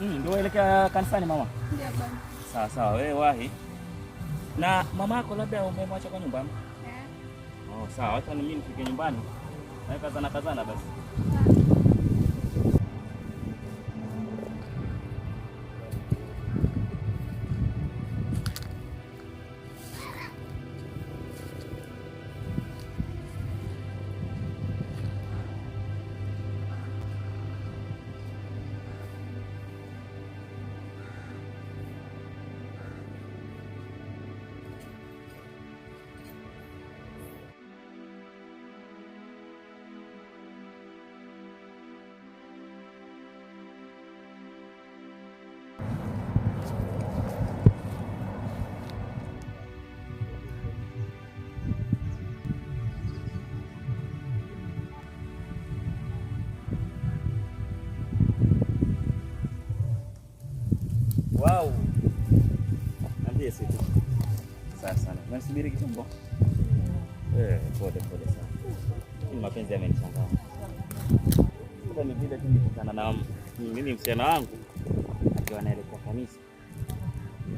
Ndio uelekea kanisani mama? Ndio baba. Sawa sawa, wewe wahi. Na mama yako labda umemwacha kwa nyumbani? Oh, sawa, hata mimi nifike nyumbani. Na kazana basi. Wow. Ambie situ. Sasa nasubiri kitambo. Pole sana. Ni mapenzi yamenichanganya. Sasa ni vile tu nikutana na mimi msichana wangu akiwa anaelekea kanisa.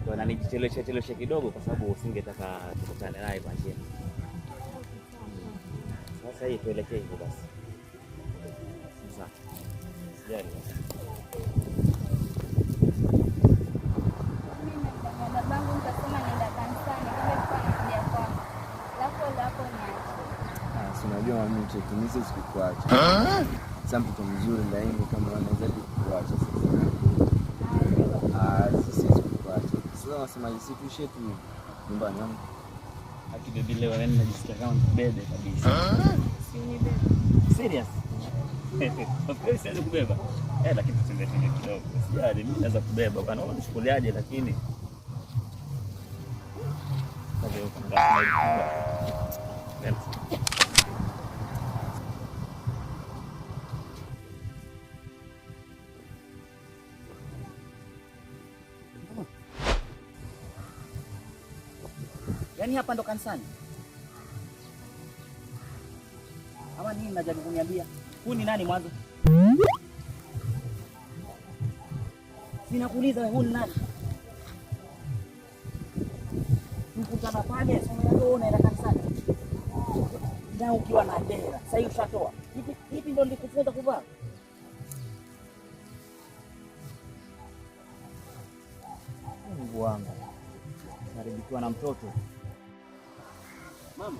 Ndio ananijichelewesha kidogo kwa sababu usingetaka tukutane naye kwa njia. Sasa hii tuelekee hivyo basi. Sasa. Sijali. Unajua mimi mimi sikuacha. Sasa mtoto mzuri laini kama anaweza kukuacha sasa. Sisi sikuacha. Sasa nasema isituishe tu nyumbani yangu. Haki baby leo yani najisikia kama bebe kabisa. Si ni bebe. Serious? Okay, siwezi kubeba. Lakini tusiende kidogo. Sijali mimi naweza kubeba bwana, unachukuliaje lakini. Sasa uko ndani. Yaani hapa ndo kanisani? Ama nini najaribu kuniambia? Huyu ni nani mwanzo? Sinakuuliza wewe huyu ni nani? Mkutana pale, sasa wewe unaenda kanisani. Na ukiwa na dera, sasa hiyo ushatoa. Hivi ndo nilikufunza kuvaa. Mungu wangu. Karibikiwa na mtoto. Mama.